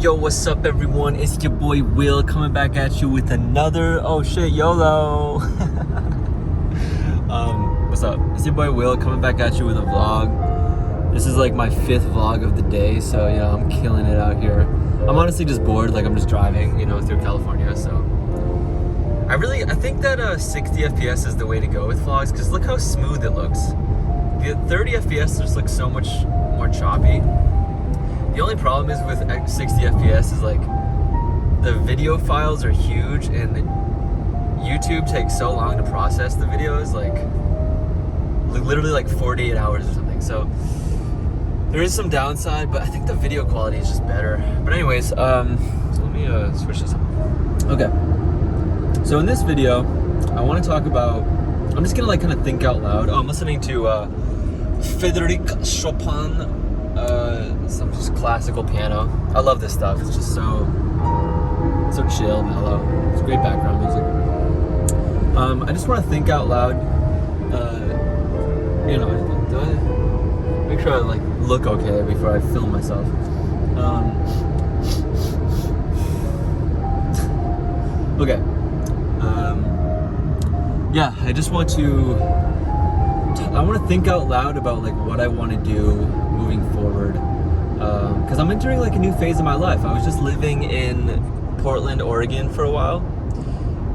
Yo, what's up everyone? It's your boy Will coming back at you with another, oh shit, YOLO. What's up? It's your boy Will coming back at you with a vlog. This is like my 5th vlog of the day, so you know, I'm killing it out here. I'm honestly just bored, like I'm just driving, you know, through California, so. I think that 60 FPS is the way to go with vlogs, because look how smooth it looks. The 30 FPS just looks so much more choppy. The only problem is with 60 FPS is like the video files are huge and YouTube takes so long to process the videos, like literally like 48 hours or something. So there is some downside, but I think the video quality is just better. But anyways, so let me switch this up. Okay. So in this video, I want to talk about, I'm just gonna like kind of think out loud. Oh, I'm listening to Frédéric Chopin. Some just classical piano. I love this stuff. It's just so chill, mellow. It's great background music. I just want to think out loud. You know, do I make sure I like look okay before I film myself? Okay. Yeah, I just want to. I want to think out loud about like what I want to do moving forward, because I'm entering like a new phase of my life. I was just living in Portland, Oregon for a while,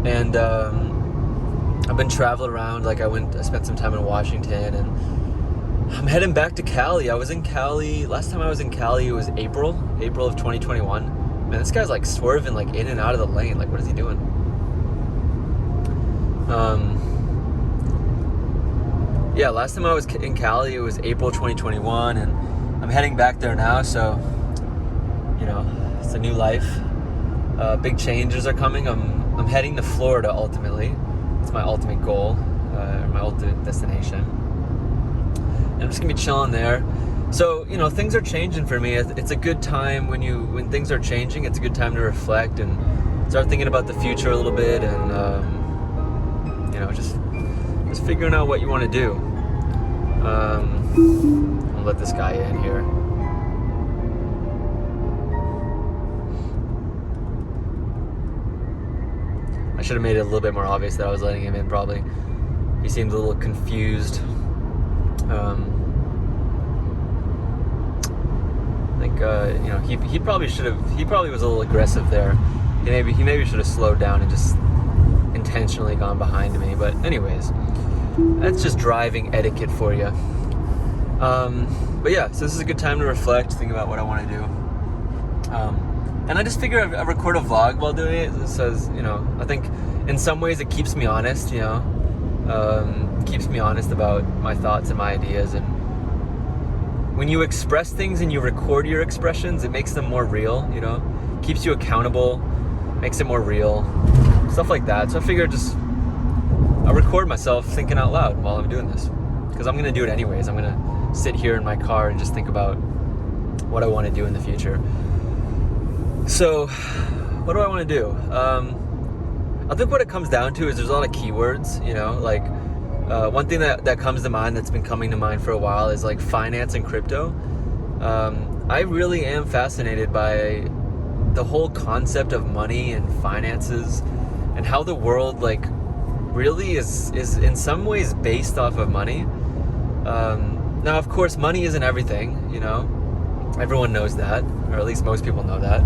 and I've been traveling around. Like I spent some time in Washington, and I'm heading back to Cali. I was in Cali, last time I was in Cali, it was April of 2021. Man, this guy's like swerving like in and out of the lane. Like, what is he doing? Yeah, last time I was in Cali, it was April 2021, and I'm heading back there now, so, you know, it's a new life. Big changes are coming. I'm heading to Florida, ultimately. It's my ultimate goal, my ultimate destination. And I'm just gonna be chilling there. So, you know, things are changing for me. It's a good time when things are changing, it's a good time to reflect and start thinking about the future a little bit, and, you know, just figuring out what you want to do. I'll let this guy in here. I should have made it a little bit more obvious that I was letting him in, probably. He seemed a little confused. I think, you know, he probably was a little aggressive there. He maybe should have slowed down and just intentionally gone behind me, but anyways, that's just driving etiquette for you. But yeah, so this is a good time to reflect, think about what I want to do. And I just figure I record a vlog while doing it. It says, you know, I think in some ways it keeps me honest, you know, keeps me honest about my thoughts and my ideas. And when you express things and you record your expressions, it makes them more real, you know, keeps you accountable, makes it more real, stuff like that. So I figured I'll record myself thinking out loud while I'm doing this, because I'm going to do it anyways. I'm going to sit here in my car and just think about what I want to do in the future. So what do I want to do? I think what it comes down to is there's a lot of keywords, you know, like one thing that comes to mind, that's been coming to mind for a while, is like finance and crypto. I really am fascinated by the whole concept of money and finances, and how the world like really is in some ways based off of money. Now, of course, money isn't everything, you know. Everyone knows that, or at least most people know that.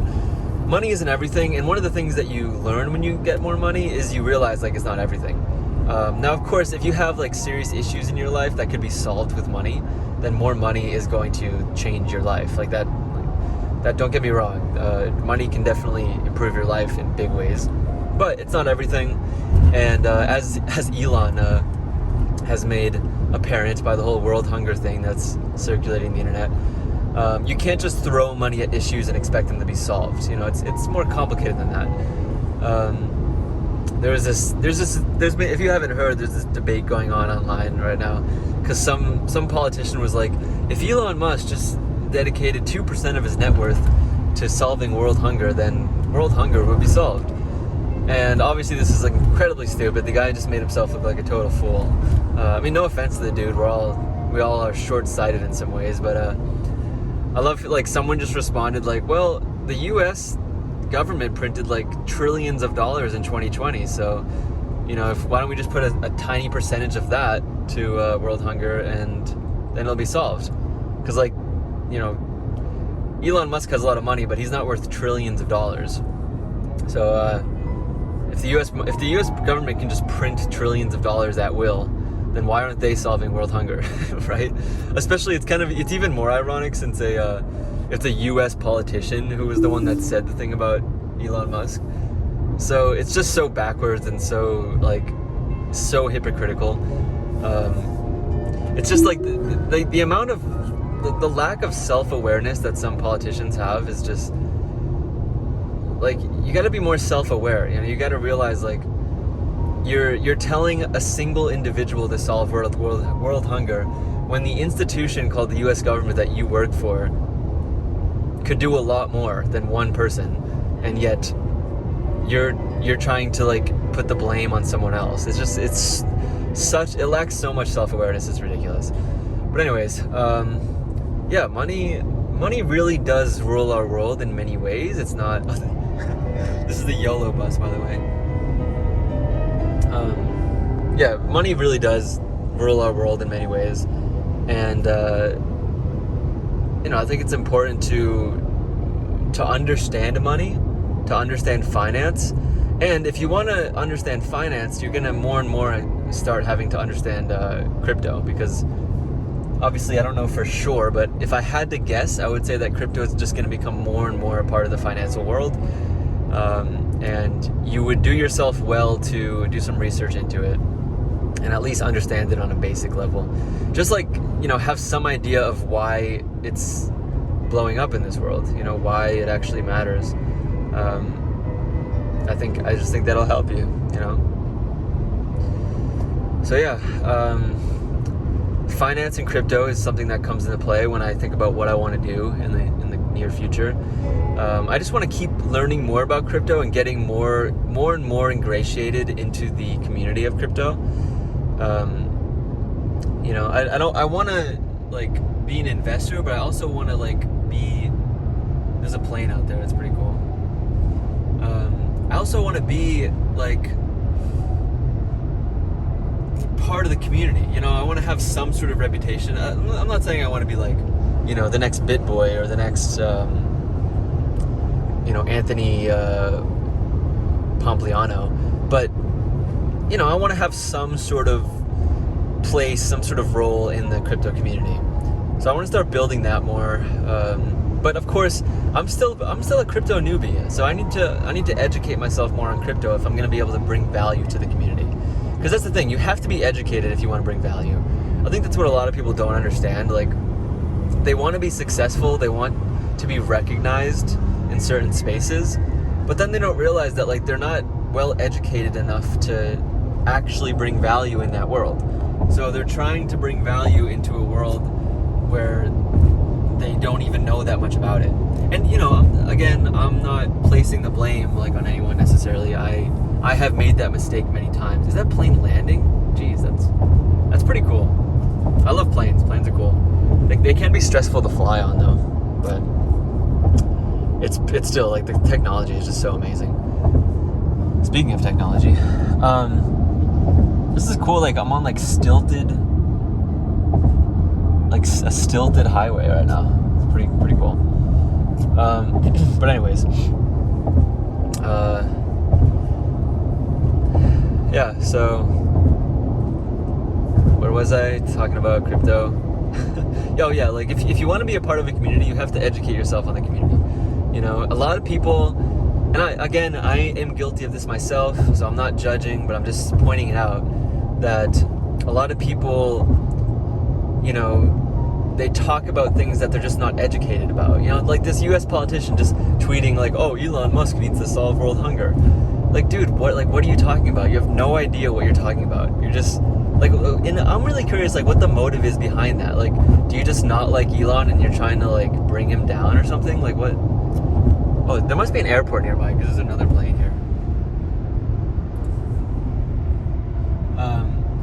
Money isn't everything, and one of the things that you learn when you get more money is you realize like it's not everything. Now, of course, if you have like serious issues in your life that could be solved with money, then more money is going to change your life. Like that, don't get me wrong. Money can definitely improve your life in big ways, but it's not everything. And as Elon has made apparent by the whole world hunger thing that's circulating the internet, you can't just throw money at issues and expect them to be solved. You know, it's more complicated than that. There's been, if you haven't heard, there's this debate going on online right now, because some politician was like, if Elon Musk just dedicated 2% of his net worth to solving world hunger, then world hunger would be solved. And obviously this is like incredibly stupid. The guy just made himself look like a total fool. I mean, no offense to the dude, we all are short-sighted in some ways, but I love, like, someone just responded like, well, the U.S. government printed like trillions of dollars in 2020. So, you know, why don't we just put a tiny percentage of that to world hunger, and then it'll be solved? Because, like, you know, Elon Musk has a lot of money, but he's not worth trillions of dollars. So if the U.S. government can just print trillions of dollars at will, then why aren't they solving world hunger, right? Especially, it's even more ironic since it's a U.S. politician who was the one that said the thing about Elon Musk. So it's just so backwards and so hypocritical. It's just like the amount of the lack of self-awareness that some politicians have is just like, you got to be more self-aware. You know, you got to realize, like, you're telling a single individual to solve world hunger when the institution called the U.S. government that you work for could do a lot more than one person, and yet you're trying to, like, put the blame on someone else. It lacks so much self-awareness. It's ridiculous. But anyways, yeah, money really does rule our world in many ways. It's not. This is the YOLO bus, by the way. Yeah, money really does rule our world in many ways, and you know, I think it's important to understand money, to understand finance, and if you want to understand finance, you're gonna more and more start having to understand crypto, because obviously I don't know for sure, but if I had to guess, I would say that crypto is just going to become more and more a part of the financial world, and you would do yourself well to do some research into it and at least understand it on a basic level. Just like, you know, have some idea of why it's blowing up in this world, you know, why it actually matters. I just think that'll help you, you know. So yeah, finance and crypto is something that comes into play when I think about what I want to do in the near future. I just want to keep learning more about crypto and getting more and more ingratiated into the community of crypto. You know, I want to, like, be an investor, but I also want to, like, there's a plane out there. It's pretty cool. I also want to be, like, part of the community. You know, I want to have some sort of reputation. I'm not saying I want to be, like, you know, the next BitBoy or the next you know, Anthony Pompliano, but, you know, I want to have some sort of place, some sort of role in the crypto community. So I want to start building that more. But of course, I'm still a crypto newbie, so I need to educate myself more on crypto if I'm going to be able to bring value to the community. Because that's the thing, you have to be educated if you want to bring value. I think that's what a lot of people don't understand. Like, they want to be successful, they want to be recognized in certain spaces, but then they don't realize that, like, they're not well educated enough to actually bring value in that world. So they're trying to bring value into a world where they don't even know that much about it. And, you know, again, I'm not placing the blame, like, on anyone necessarily. I have made that mistake many times. Is that plane landing? Jeez, that's pretty cool. I love planes. Planes are cool. They can be stressful to fly on, though, but it's still, like, the technology is just so amazing. Speaking of technology, this is cool. Like, I'm on, like, a stilted highway right now. It's pretty cool. But anyways, yeah. So where was I talking about crypto? Oh yeah, like, if you want to be a part of a community, you have to educate yourself on the community. You know, a lot of people, and I am guilty of this myself, so I'm not judging, but I'm just pointing it out, that a lot of people, you know, they talk about things that they're just not educated about. You know, like this U.S. politician just tweeting, like, oh, Elon Musk needs to solve world hunger. Like, dude, what are you talking about? You have no idea what you're talking about. You're just, like, and I'm really curious, like, what the motive is behind that. Like, do you just not like Elon and you're trying to, like, bring him down or something? Like, what? Oh, there must be an airport nearby because there's another plane here.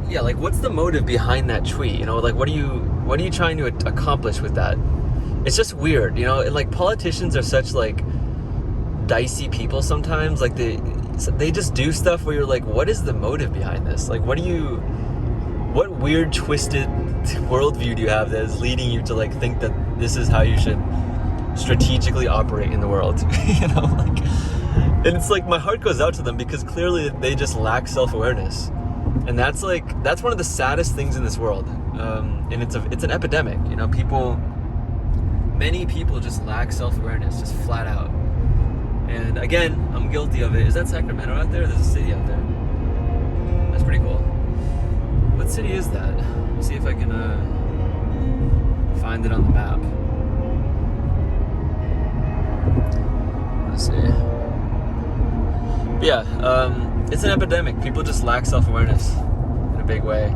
Yeah, like, what's the motive behind that tweet? You know, like, what are you trying to accomplish with that? it's just weird, you know. And like politicians are such like dicey people sometimes. Like they just do stuff where you're like, what is the motive behind this? Like, what weird twisted worldview do you have that is leading you to like think that this is how you should strategically operate in the world? You know, like, and it's like my heart goes out to them because clearly they just lack self-awareness, and that's one of the saddest things in this world. And it's an epidemic, you know. Many people just lack self-awareness, just flat out. And again, I'm guilty of it. Is that Sacramento out there? There's a city out there. That's pretty cool. What city is that? Let's see if I can find it on the map. Let's see. But yeah, it's an epidemic. People just lack self-awareness in a big way.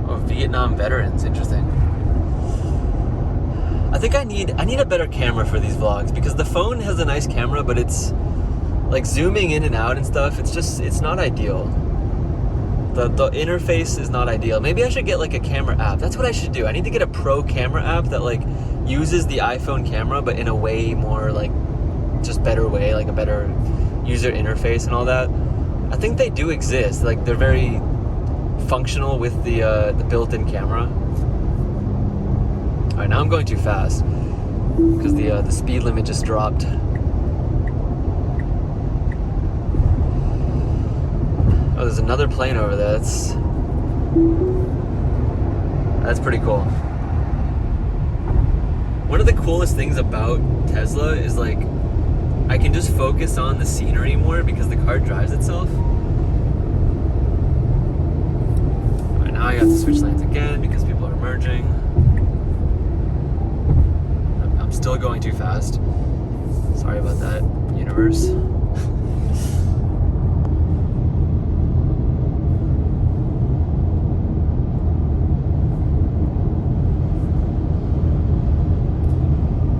Oh, Vietnam veterans, interesting. I think I need a better camera for these vlogs because the phone has a nice camera, but it's like zooming in and out and stuff. It's not ideal. The interface is not ideal. Maybe I should get like a camera app. That's what I should do. I need to get a pro camera app that like uses the iPhone camera, but in a way more like just better way, like a better user interface and all that. I think they do exist. Like they're very functional with the built-in camera. All right, now I'm going too fast because the speed limit just dropped. Oh, there's another plane over there. That's pretty cool. One of the coolest things about Tesla is like I can just focus on the scenery more because the car drives itself. All right, now I got to switch lanes again because people are merging. I'm still going too fast. Sorry about that, universe.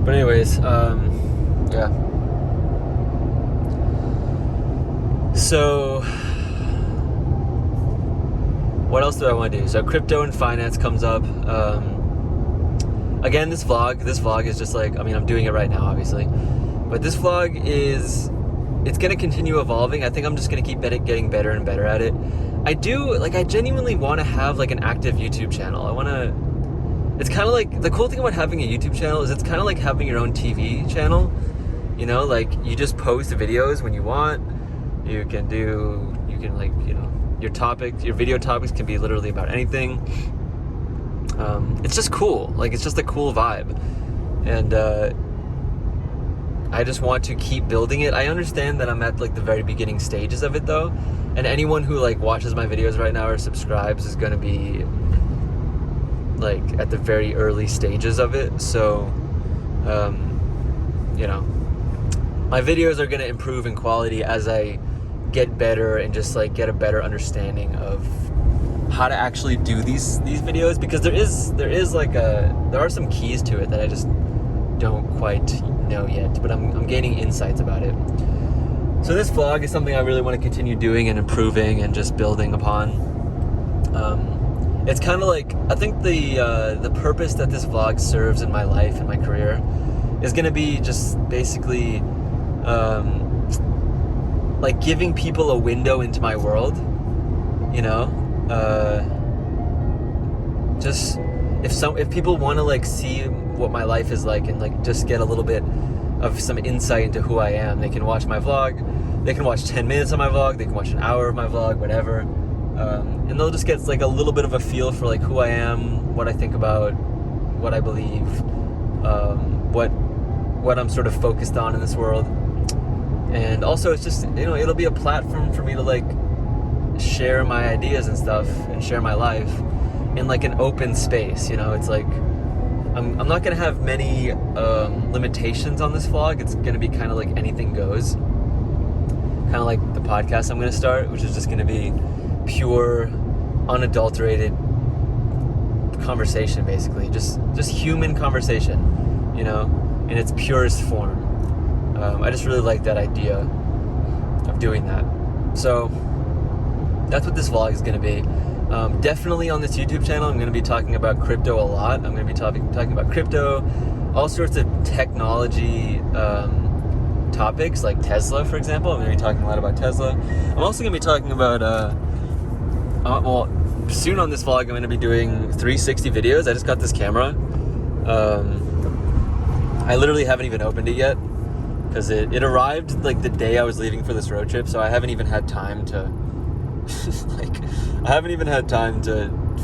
But anyways, yeah. So, what else do I want to do? So crypto and finance comes up. Again, this vlog is just like, I mean, I'm doing it right now, obviously. But this vlog it's going to continue evolving. I think I'm just going to keep getting better and better at it. I genuinely want to have like an active YouTube channel. It's kind of like, the cool thing about having a YouTube channel is it's kind of like having your own TV channel. You know, like you just post videos when you want. You can like, you know, your video topics can be literally about anything. It's just cool. Like, it's just a cool vibe. And I just want to keep building it. I understand that I'm at like the very beginning stages of it though. And anyone who like watches my videos right now or subscribes is going to be like at the very early stages of it. So, you know, my videos are going to improve in quality as I get better and just like get a better understanding of how to actually do these videos, because there are some keys to it that I just don't quite know yet, but I'm gaining insights about it. So this vlog is something I really want to continue doing and improving and just building upon. It's kind of like, I think the purpose that this vlog serves in my life and my career is going to be just basically like giving people a window into my world, you know. Just if people want to like see what my life is like and like just get a little bit of some insight into who I am, they can watch my vlog. They can watch 10 minutes of my vlog. They can watch an hour of my vlog, whatever. And they'll just get like a little bit of a feel for like who I am, what I think about, what I believe, what I'm sort of focused on in this world. And also it's just, you know, it'll be a platform for me to like share my ideas and stuff and share my life in like an open space, you know. It's like I'm not gonna have many limitations on this vlog. It's gonna be kind of like anything goes, kind of like the podcast I'm gonna start, which is just gonna be pure, unadulterated conversation, basically just human conversation, you know, in its purest form. I just really like that idea of doing that. So that's what this vlog is going to be. Definitely on this YouTube channel, I'm going to be talking about crypto a lot. I'm going to be talking about crypto, all sorts of technology topics, like Tesla, for example. I'm going to be talking a lot about Tesla. I'm also going to be talking about, well, soon on this vlog, I'm going to be doing 360 videos. I just got this camera. I literally haven't even opened it yet because it arrived like the day I was leaving for this road trip, so I haven't even had time to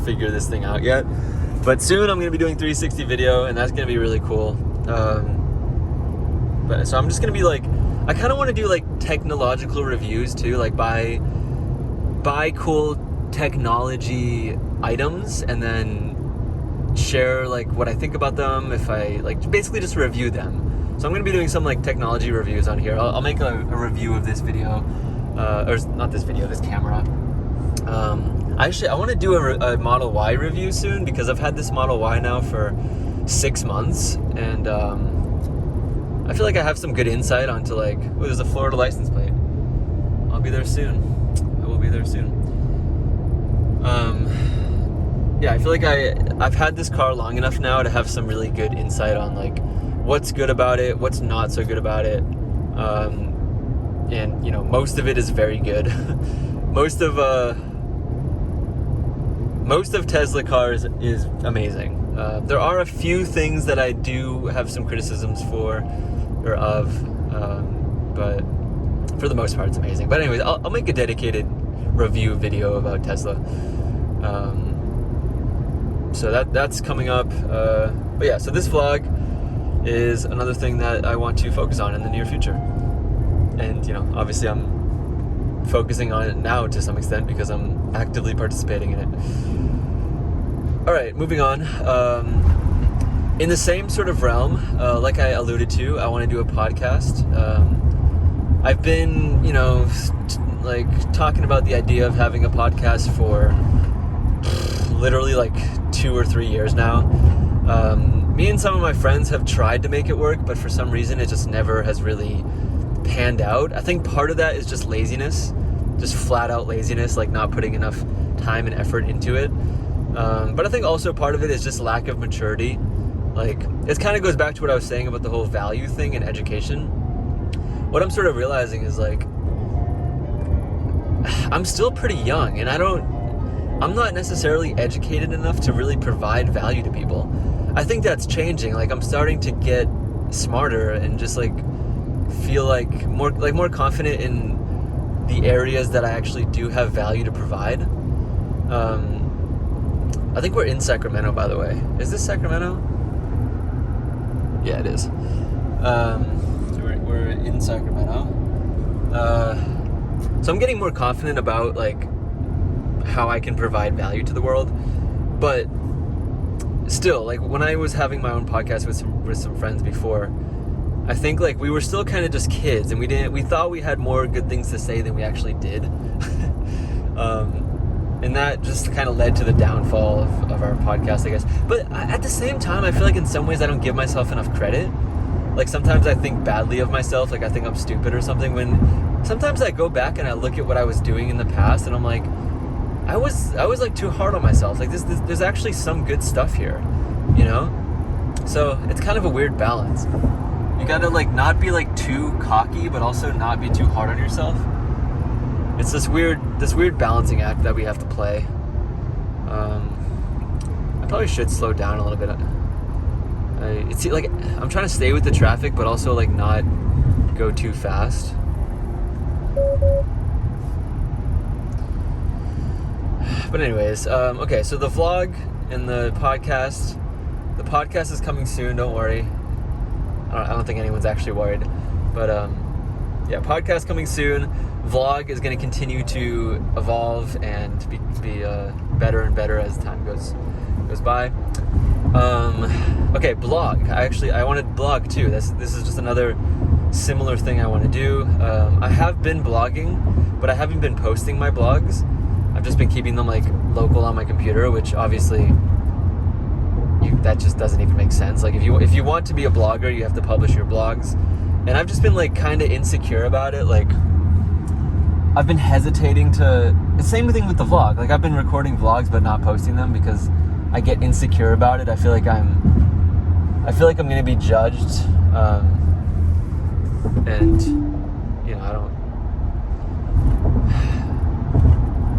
figure this thing out yet. But soon I'm going to be doing 360 video, and that's going to be really cool. But so I'm just going to be like, I kind of want to do like technological reviews too, like buy cool technology items and then share like what I think about them, if I like, basically just review them. So I'm going to be doing some like technology reviews on here. I'll make a review of this video, or not this video, this camera. Actually, I want to do a Model Y review soon because I've had this Model Y now for 6 months, and I feel like I have some good insight onto like, oh, there's a Florida license plate. I'll be there soon. I will be there soon. Yeah, I feel like I've had this car long enough now to have some really good insight on like what's good about it, what's not so good about it, and you know, most of it is very good. most of Tesla cars is amazing. There are a few things that I do have some criticisms for or of, but for the most part it's amazing. But anyways, I'll make a dedicated review video about Tesla. So that's coming up. But yeah, so this vlog is another thing that I want to focus on in the near future. And you know, obviously I'm focusing on it now to some extent because I'm actively participating in it. All right, moving on. In the same sort of realm, like I alluded to, I want to do a podcast. I've been, you know, like talking about the idea of having a podcast for literally like 2 or 3 years now. Me and some of my friends have tried to make it work, but for some reason it just never has really panned out. I think part of that is just laziness, just flat out laziness, like not putting enough time and effort into it. But I think also part of it is just lack of maturity. Like, it kind of goes back to what I was saying about the whole value thing in education. What I'm sort of realizing is like, I'm still pretty young and I'm not necessarily educated enough to really provide value to people. I think that's changing. Like, I'm starting to get smarter and just like feel like more confident in the areas that I actually do have value to provide. I think we're in Sacramento, by the way. Is this Sacramento? Yeah, it is. So we're in Sacramento. So I'm getting more confident about like how I can provide value to the world, but still, like when I was having my own podcast with some friends before, I think like we were still kind of just kids, and we thought we had more good things to say than we actually did. And that just kind of led to the downfall of our podcast, I guess. But at the same time, I feel like in some ways I don't give myself enough credit. Like sometimes I think badly of myself, like I think I'm stupid or something, when sometimes I go back and I look at what I was doing in the past and I'm like, I was like too hard on myself. Like there's actually some good stuff here, you know? So it's kind of a weird balance. You gotta like not be like too cocky, but also not be too hard on yourself. It's this weird balancing act that we have to play. I probably should slow down a little bit. It's like I'm trying to stay with the traffic, but also like not go too fast. But anyways, okay, so the vlog and the podcast is coming soon, don't worry. I don't think anyone's actually worried, but yeah, podcast coming soon. Vlog is going to continue to evolve and be better and better as time goes by. Okay, blog. I wanted blog too. This is just another similar thing I want to do. I have been blogging, but I haven't been posting my blogs. I've just been keeping them like local on my computer, which obviously that just doesn't even make sense. Like if you want to be a blogger, you have to publish your blogs. And I've just been like kind of insecure about it. Like I've been hesitating to, the same thing with the vlog. Like, I've been recording vlogs but not posting them because I get insecure about it. I feel like I'm gonna be judged, and you know,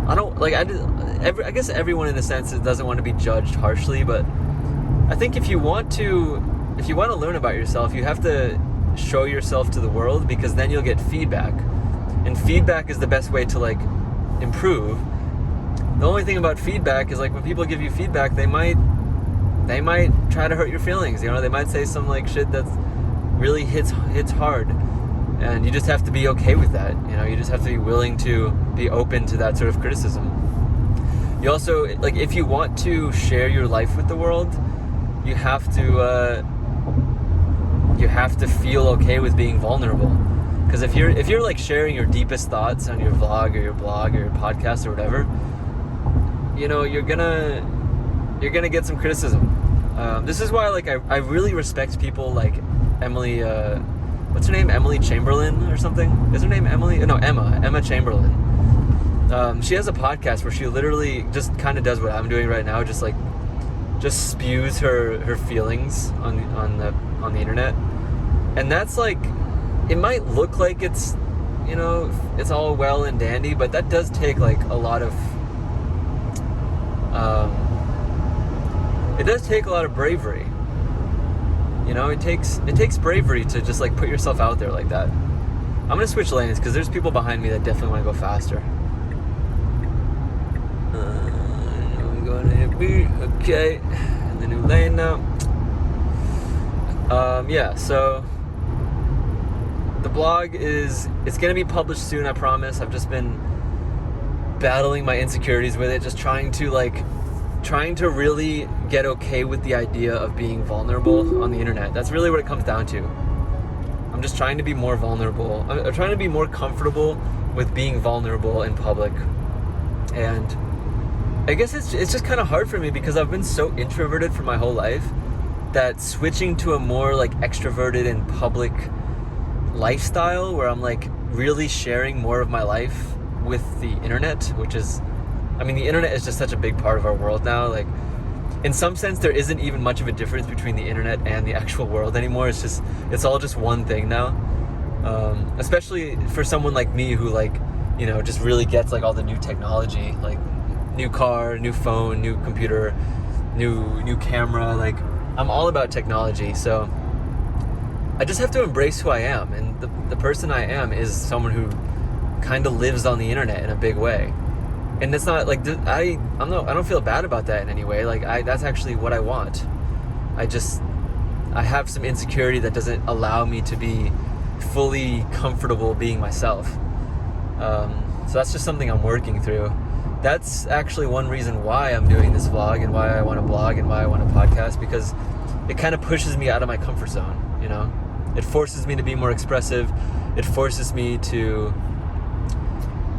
I don't like, I guess everyone in a sense doesn't want to be judged harshly, but I think if you want to learn about yourself, you have to show yourself to the world, because then you'll get feedback, and feedback is the best way to like improve. The only thing about feedback is, like, when people give you feedback, they might try to hurt your feelings. You know, they might say some like shit that's really hits hard, and you just have to be okay with that. You know, you just have to be willing to be open to that sort of criticism. You also, like, if you want to share your life with the world, you have to feel okay with being vulnerable. Because if you're like sharing your deepest thoughts on your vlog or your blog or your podcast or whatever, you know, you're gonna get some criticism. This is why, like, I really respect people like Emily, what's her name? Emily Chamberlain or something? Is her name Emily? No, Emma Chamberlain. She has a podcast where she literally just kind of does what I'm doing right now, just spews her feelings on the internet. And that's like, it might look like it's, you know, it's all well and dandy, but that does take like a lot of it does take a lot of bravery. You know, it takes bravery to just like put yourself out there like that. I'm gonna switch lanes because there's people behind me that definitely want to go faster. I'm going to hit B. Okay, in the new lane now. Yeah, so the blog it's gonna be published soon, I promise. I've just been battling my insecurities with it, just trying to really get okay with the idea of being vulnerable on the internet. That's really what it comes down to. I'm just trying to be more vulnerable. I'm trying to be more comfortable with being vulnerable in public. And I guess it's just kind of hard for me because I've been so introverted for my whole life that switching to a more like extroverted and public lifestyle where I'm like really sharing more of my life with the internet, which is, I mean, the internet is just such a big part of our world now. Like, in some sense, there isn't even much of a difference between the internet and the actual world anymore. It's all just one thing now. Especially for someone like me who, like, you know, just really gets like all the new technology, like new car, new phone, new computer, new camera. Like, I'm all about technology, so I just have to embrace who I am, and the person I am is someone who kind of lives on the internet in a big way. And it's not like, I don't feel bad about that in any way. Like, that's actually what I want. I have some insecurity that doesn't allow me to be fully comfortable being myself. So that's just something I'm working through. That's actually one reason why I'm doing this vlog and why I want to blog and why I want to podcast, because it kind of pushes me out of my comfort zone, you know? It forces me to be more expressive. It forces me to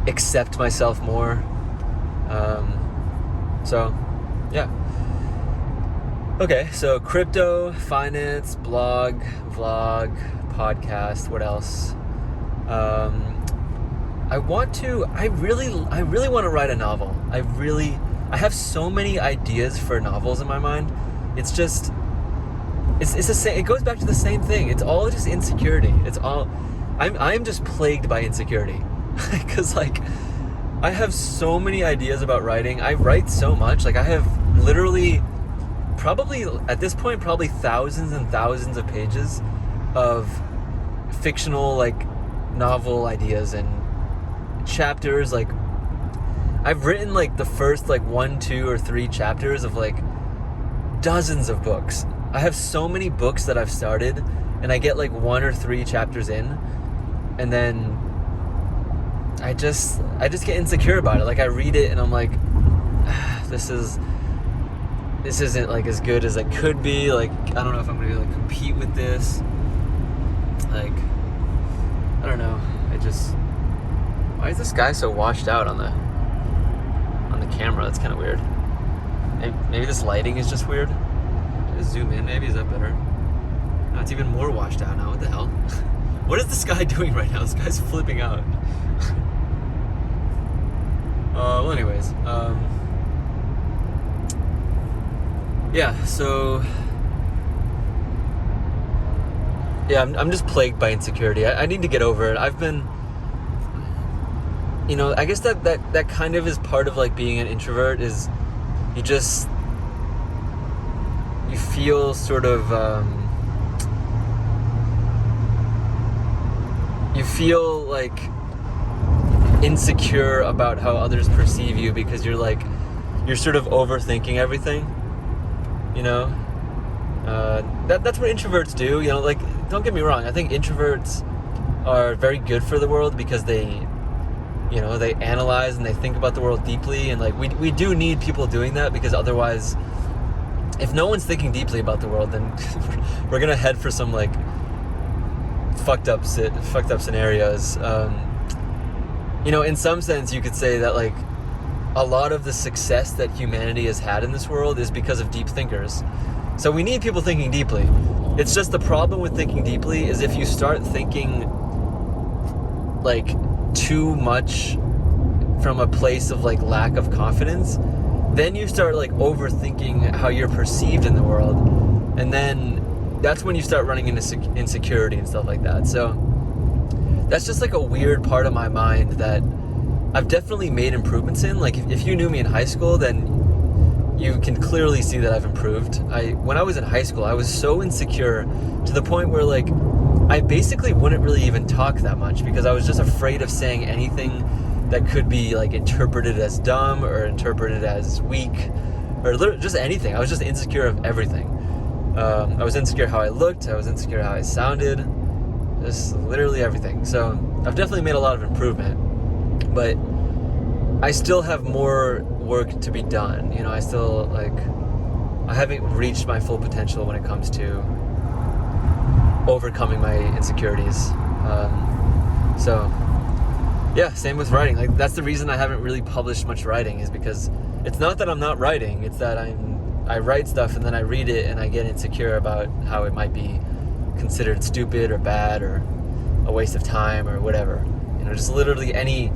accept myself more. So, yeah. Okay, so crypto, finance, blog, vlog, podcast, what else? I really want to write a novel. I have so many ideas for novels in my mind. It's the same, it goes back to the same thing. It's all just insecurity. I'm just plagued by insecurity. Because, like, I have so many ideas about writing. I write so much. Like, I have literally, probably, at this point, probably thousands and thousands of pages of fictional, like, novel ideas and chapters. Like, I've written, like, the first, like, 1, 2, or 3 chapters of, like, dozens of books. I have so many books that I've started, and I get, like, 1 or 3 chapters in, and then I just get insecure about it. Like, I read it and I'm like, this isn't like as good as it could be. Like, I don't know if I'm gonna be able to compete with this. Like, I don't know. Why is this guy so washed out on the camera? That's kind of weird. Maybe this lighting is just weird. Just zoom in. Maybe, is that better? No, it's even more washed out now. What the hell? What is this guy doing right now? This guy's flipping out. Well, anyways, yeah. So, yeah, I'm just plagued by insecurity. I need to get over it. I've been, I guess that kind of is part of like being an introvert. Is you feel sort of you feel like insecure about how others perceive you because you're sort of overthinking everything, that's what introverts do, like, don't get me wrong, I think introverts are very good for the world because they analyze and they think about the world deeply, and like we do need people doing that, because otherwise, if no one's thinking deeply about the world, then we're gonna head for some like fucked up scenarios. In some sense, you could say that like a lot of the success that humanity has had in this world is because of deep thinkers. So we need people thinking deeply. It's just the problem with thinking deeply is if you start thinking like too much from a place of like lack of confidence, then you start like overthinking how you're perceived in the world, and then that's when you start running into insecurity and stuff like that. So that's just like a weird part of my mind that I've definitely made improvements in. Like if you knew me in high school, then you can clearly see that I've improved. When I was in high school, I was so insecure to the point where like I basically wouldn't really even talk that much because I was just afraid of saying anything that could be like interpreted as dumb or interpreted as weak or just anything. I was just insecure of everything. I was insecure how I looked. I was insecure how I sounded. Just literally everything. So I've definitely made a lot of improvement, but I still have more work to be done. I still I haven't reached my full potential when it comes to overcoming my insecurities. So yeah, same with writing. Like that's the reason I haven't really published much writing, is because it's not that I'm not writing, it's that I write stuff and then I read it and I get insecure about how it might be considered stupid or bad or a waste of time or whatever. Just literally any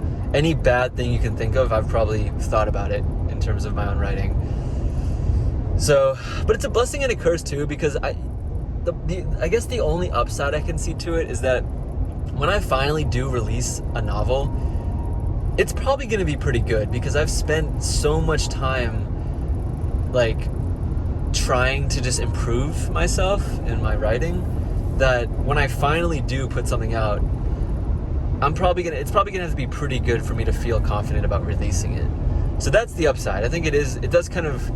bad thing you can think of, I've probably thought about it in terms of my own writing. So, but it's a blessing and a curse too, because I guess the only upside I can see to it is that when I finally do release a novel, it's probably going to be pretty good, because I've spent so much time like trying to just improve myself in my writing that when I finally do put something out, it's probably gonna have to be pretty good for me to feel confident about releasing it. So that's the upside. I think it does kind of,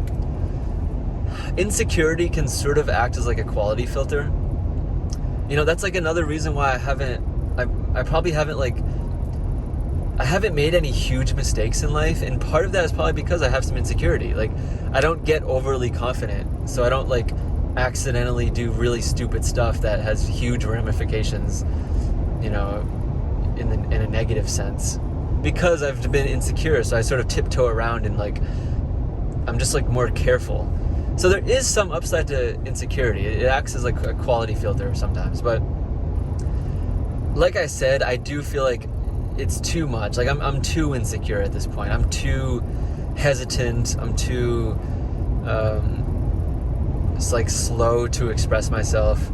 insecurity can sort of act as like a quality filter. That's like another reason why I haven't made any huge mistakes in life, and part of that is probably because I have some insecurity. Like I don't get overly confident, so I don't like accidentally do really stupid stuff that has huge ramifications, in a negative sense, because I've been insecure. So I sort of tiptoe around and like I'm just like more careful. So there is some upside to insecurity. It acts as like a quality filter sometimes, but like I said, I do feel like it's too much. Like I'm too insecure at this point. I'm too hesitant. I'm too just like slow to express myself,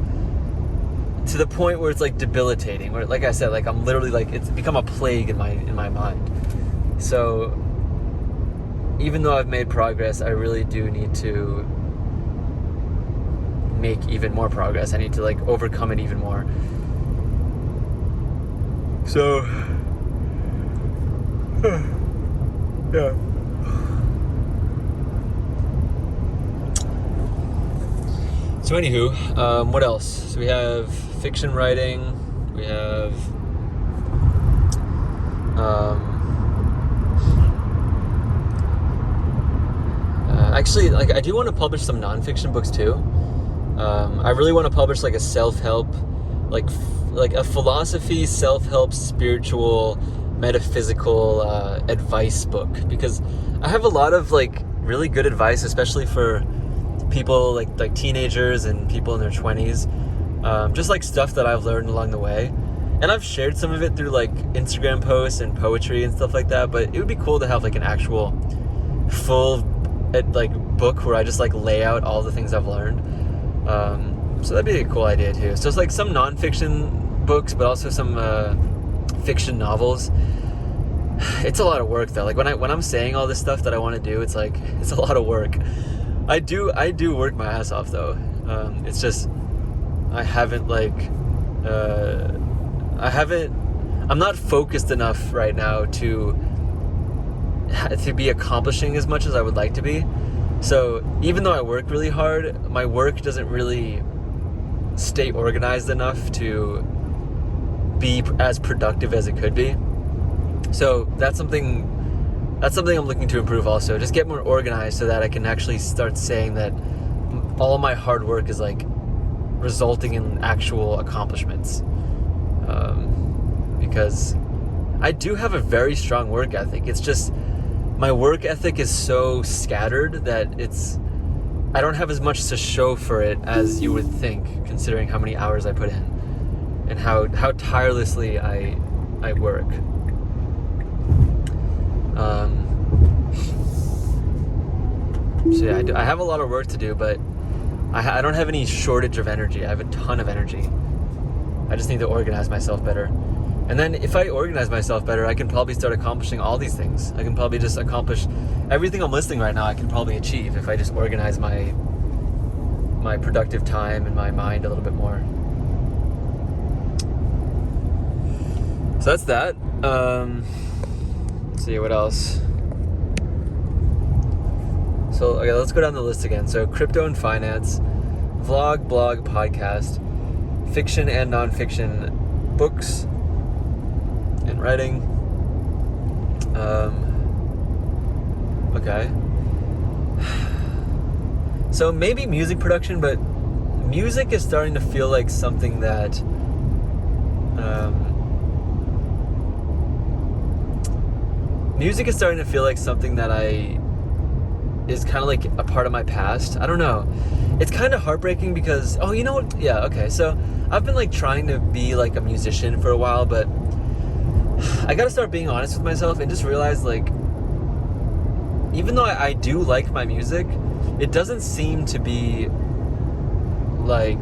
to the point where it's like debilitating, where like I said, like I'm literally like, it's become a plague in my mind. So even though I've made progress, I really do need to make even more progress. I need to like overcome it even more. So yeah. So anywho, what else? So we have fiction writing, we have actually, like I do want to publish some nonfiction books too. I really want to publish like a self-help, like a philosophy, self-help, spiritual, metaphysical advice book, because I have a lot of like really good advice, especially for people like teenagers and people in their 20s, just like stuff that I've learned along the way. And I've shared some of it through like Instagram posts and poetry and stuff like that, but it would be cool to have like an actual full like book where I just like lay out all the things I've learned. So that'd be a cool idea too. So it's like some nonfiction books, but also some fiction novels. It's a lot of work though. Like when I'm saying all this stuff that I want to do, it's like it's a lot of work. I do work my ass off though. It's just I haven't I'm not focused enough right now to be accomplishing as much as I would like to be. So even though I work really hard, my work doesn't really stay organized enough to be as productive as it could be. So that's something I'm looking to improve also. Just get more organized so that I can actually start saying that all my hard work is like resulting in actual accomplishments. Because I do have a very strong work ethic. It's just my work ethic is so scattered that I don't have as much to show for it as you would think, considering how many hours I put in and how tirelessly I work. So yeah, I have a lot of work to do, but I don't have any shortage of energy. I have a ton of energy. I just need to organize myself better. And then if I organize myself better, I can probably start accomplishing all these things. I can probably just accomplish everything I'm listing right now. I can probably achieve if I just organize my productive time and my mind a little bit more. So that's that. Let's see what else. So okay, let's go down the list again. So crypto and finance, vlog, blog, podcast, fiction and nonfiction, books and writing. Okay. So maybe music production, but music is starting to feel like something that is kind of like a part of my past. I don't know. It's kind of heartbreaking because, oh, you know what? Yeah, okay. So I've been like trying to be like a musician for a while, but I gotta start being honest with myself and just realize like, even though I do like my music, it doesn't seem to be like,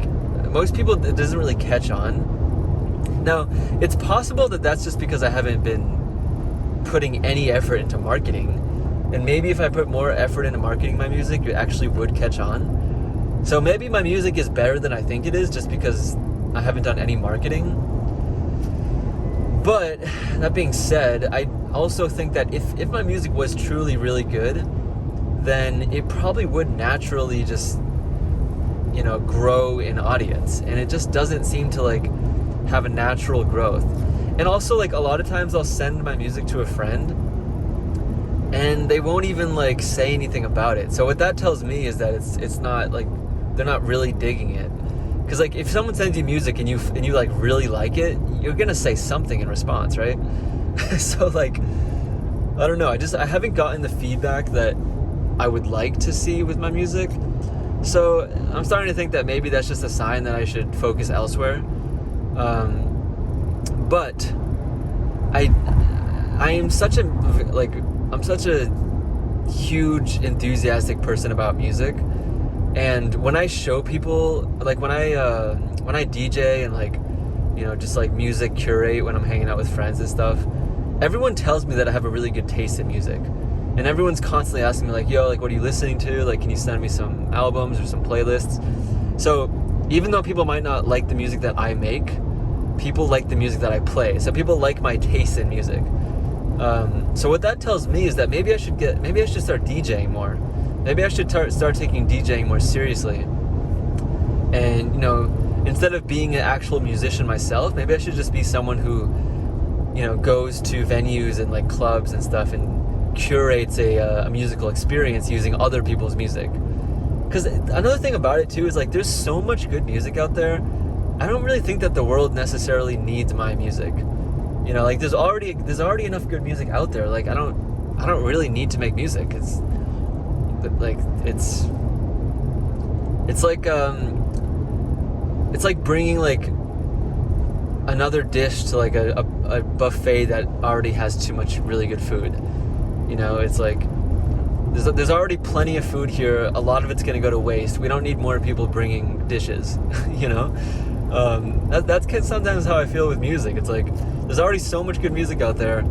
most people, it doesn't really catch on. Now, it's possible that that's just because I haven't been putting any effort into marketing. And maybe if I put more effort into marketing my music, it actually would catch on. So maybe my music is better than I think it is just because I haven't done any marketing. But that being said, I also think that if my music was truly really good, then it probably would naturally just, you know, grow in audience. And it just doesn't seem to like have a natural growth. And also like a lot of times I'll send my music to a friend and they won't even like say anything about it. So what that tells me is that it's not like, they're not really digging it. Because like if someone sends you music and you like really like it, you're gonna say something in response, right? So like, I don't know, I haven't gotten the feedback that I would like to see with my music. So I'm starting to think that maybe that's just a sign that I should focus elsewhere. But I'm such a huge enthusiastic person about music. And when I show people, like when I DJ and like, you know, just like music curate when I'm hanging out with friends and stuff, everyone tells me that I have a really good taste in music. And everyone's constantly asking me like, yo, like what are you listening to? Like, can you send me some albums or some playlists? So even though people might not like the music that I make, people like the music that I play. So people like my taste in music. So what that tells me is that maybe I should start DJing more. Maybe I should start taking DJing more seriously. And, you know, instead of being an actual musician myself, maybe I should just be someone who, you know, goes to venues and like clubs and stuff and curates a musical experience using other people's music. Because another thing about it too is like there's so much good music out there. I don't really think that the world necessarily needs my music. You know, like there's already enough good music out there. Like I don't really need to make music. It's like bringing like another dish to like a buffet that already has too much really good food. You know, it's like there's already plenty of food here. A lot of it's going to go to waste. We don't need more people bringing dishes. You know, that's sometimes how I feel with music. It's like there's already so much good music out there.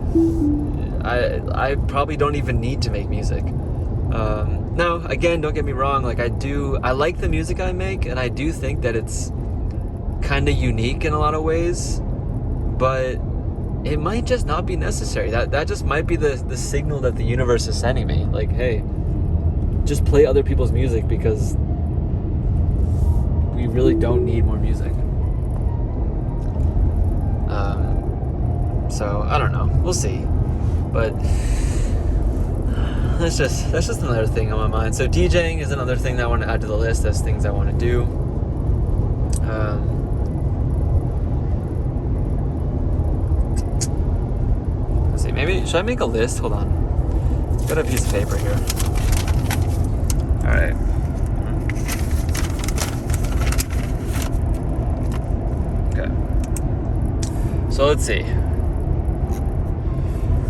I probably don't even need to make music. Now, again, don't get me wrong. Like I like the music I make, and I do think that it's kind of unique in a lot of ways, but it might just not be necessary. That just might be the signal that the universe is sending me. Like, hey, just play other people's music because we really don't need more music. So I don't know. We'll see. But that's just another thing on my mind. So DJing is another thing that I want to add to the list as things I want to do. Let's see. Maybe should I make a list? Hold on. Got a piece of paper here. All right. Okay. So let's see.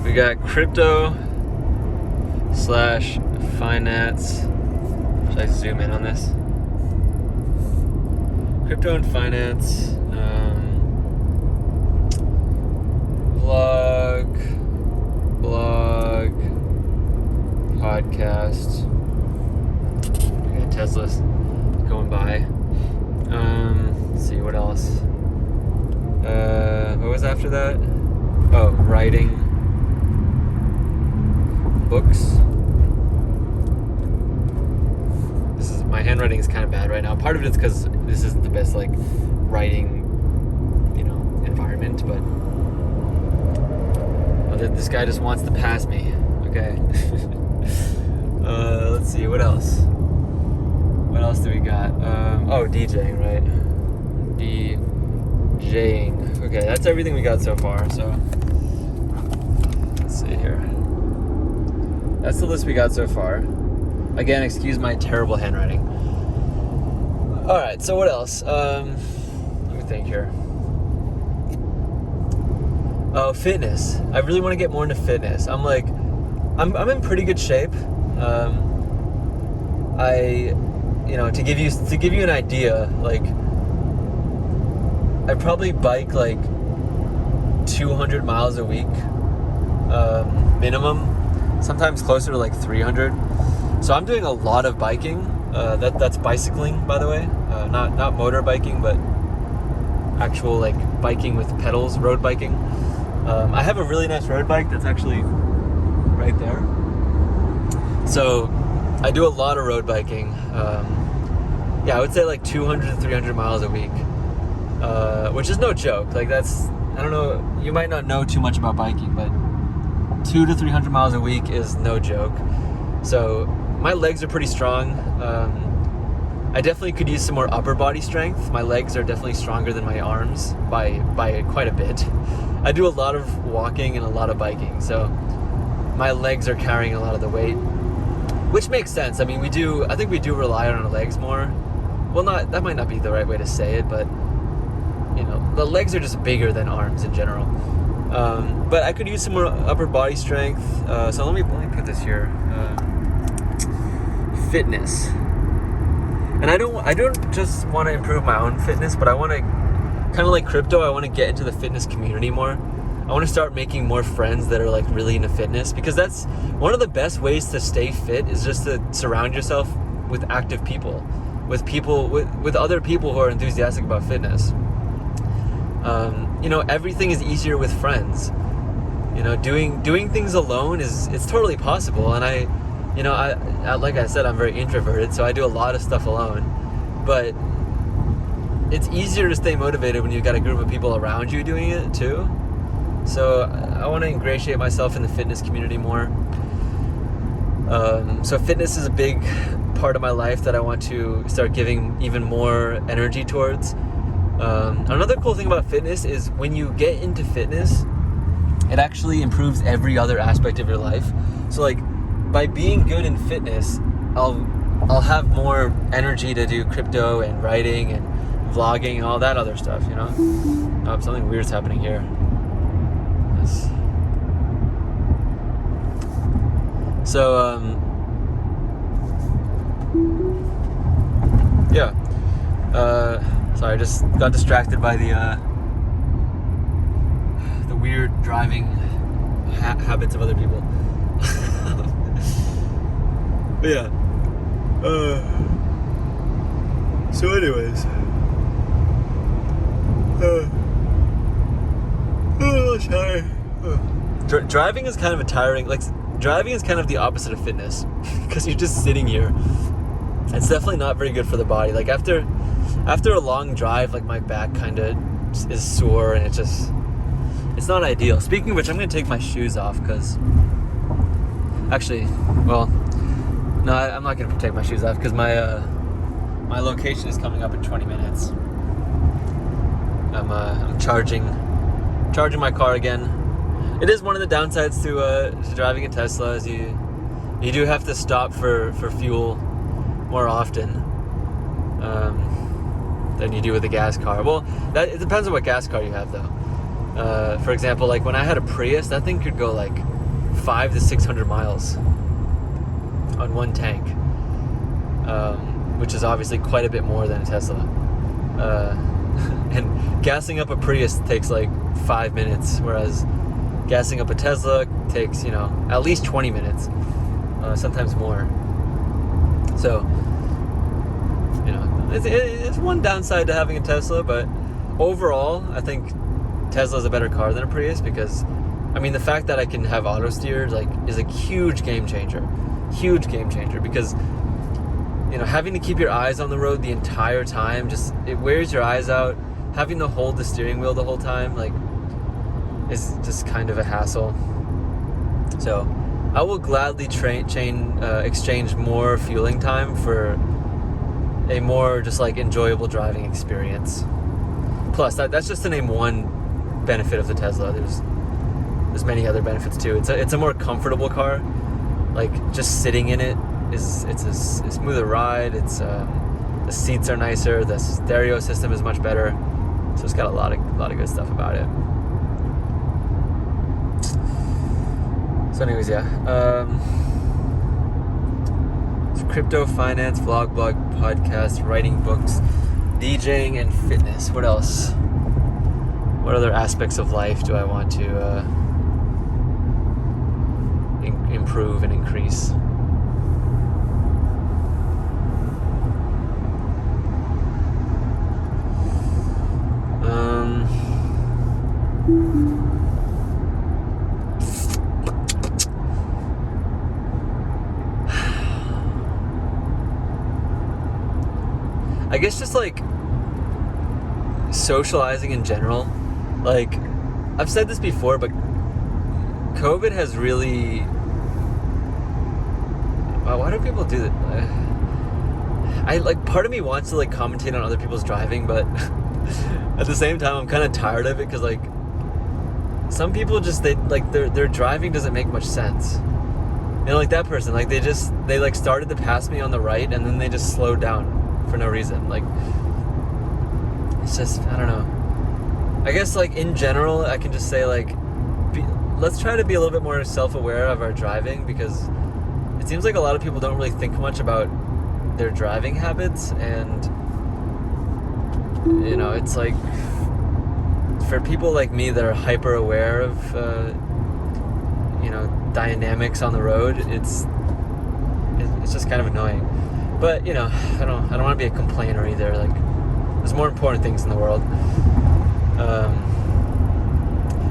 We got crypto/finance. Should I zoom in on this? Crypto and finance. Blog, podcast. We got Tesla's going by. Let's see what else. What was after that? Oh, writing. Books. My handwriting is kind of bad right now. Part of it is because this isn't the best like writing, environment. But this guy just wants to pass me. Okay. Let's see what else. What else do we got? DJing, right? DJing. Okay, that's everything we got so far. So let's see here. That's the list we got so far. Again, excuse my terrible handwriting. All right, so what else? Let me think here. Oh, fitness. I really want to get more into fitness. I'm in pretty good shape. To give you an idea, like I probably bike like 200 miles a week, minimum. Sometimes closer to like 300. So I'm doing a lot of biking. That's bicycling, by the way. Not motor biking, but actual like biking with pedals, road biking. I have a really nice road bike that's actually right there. So I do a lot of road biking. I would say like 200 to 300 miles a week, which is no joke. Like I don't know, you might not know too much about biking, but 200 to 300 miles a week is no joke. So my legs are pretty strong. I definitely could use some more upper body strength. My legs are definitely stronger than my arms by quite a bit. I do a lot of walking and a lot of biking, so my legs are carrying a lot of the weight, which makes sense. I mean, I think we do rely on our legs more. Well, that might not be the right way to say it, but the legs are just bigger than arms in general. But I could use some more upper body strength. So let me put this here. Fitness. And I don't just want to improve my own fitness, but I want to, kind of like crypto, I want to get into the fitness community more. I want to start making more friends that are like really into fitness, because that's one of the best ways to stay fit, is just to surround yourself with active people, with other people who are enthusiastic about fitness. Everything is easier with friends. Doing things alone it's totally possible, and I like I said, I'm very introverted, so I do a lot of stuff alone. But it's easier to stay motivated when you've got a group of people around you doing it too. So I want to ingratiate myself in the fitness community more. So fitness is a big part of my life that I want to start giving even more energy towards. Another cool thing about fitness is when you get into fitness, it actually improves every other aspect of your life. So like, by being good in fitness, I'll have more energy to do crypto and writing and vlogging and all that other stuff, you know? Oh, something weird's happening here. So, yeah. Sorry, I just got distracted by the weird driving habits of other people. But yeah. So anyways. Sorry. Driving is kind of a tiring, like, driving is kind of the opposite of fitness, because you're just sitting here. It's definitely not very good for the body. Like, after a long drive, like, my back kind of is sore, and it's not ideal. Speaking of which, I'm going to take my shoes off, because, actually, well, no, I'm not going to take my shoes off, because my location is coming up in 20 minutes. I'm charging my car again. It is one of the downsides to driving a Tesla, is you do have to stop for fuel more often than you do with a gas car. Well, it depends on what gas car you have, though. For example, like when I had a Prius, that thing could go like 500 to 600 miles on one tank, which is obviously quite a bit more than a Tesla. And gassing up a Prius takes like 5 minutes, whereas gassing up a Tesla takes, at least 20 minutes, sometimes more. So, it's one downside to having a Tesla, but overall, I think Tesla's a better car than a Prius, because, the fact that I can have auto steer is a huge game changer. Huge game changer, because, having to keep your eyes on the road the entire time, it wears your eyes out. Having to hold the steering wheel the whole time, is just kind of a hassle. So I will gladly exchange more fueling time for a more just enjoyable driving experience. Plus, that's just to name one benefit of the Tesla. There's many other benefits too. It's a more comfortable car. Just sitting in it it's a smoother ride. The seats are nicer. The stereo system is much better. So it's got a lot of good stuff about it. So anyways, yeah. Crypto, finance, vlog, blog, podcast, writing books, DJing, and fitness. What else? What other aspects of life do I want to improve and increase? I guess just socializing in general. I've said this before, but COVID has really... why do people do that? Part of me wants to commentate on other people's driving, but at the same time I'm kind of tired of it, because some people just their driving doesn't make much sense. Like that person, they started to pass me on the right, and then they just slowed down for no reason. It's just, I don't know. I guess in general, I can just say let's try to be a little bit more self-aware of our driving, because it seems like a lot of people don't really think much about their driving habits, and it's for people like me that are hyper aware of dynamics on the road, it's just kind of annoying. But I don't want to be a complainer either. There's more important things in the world.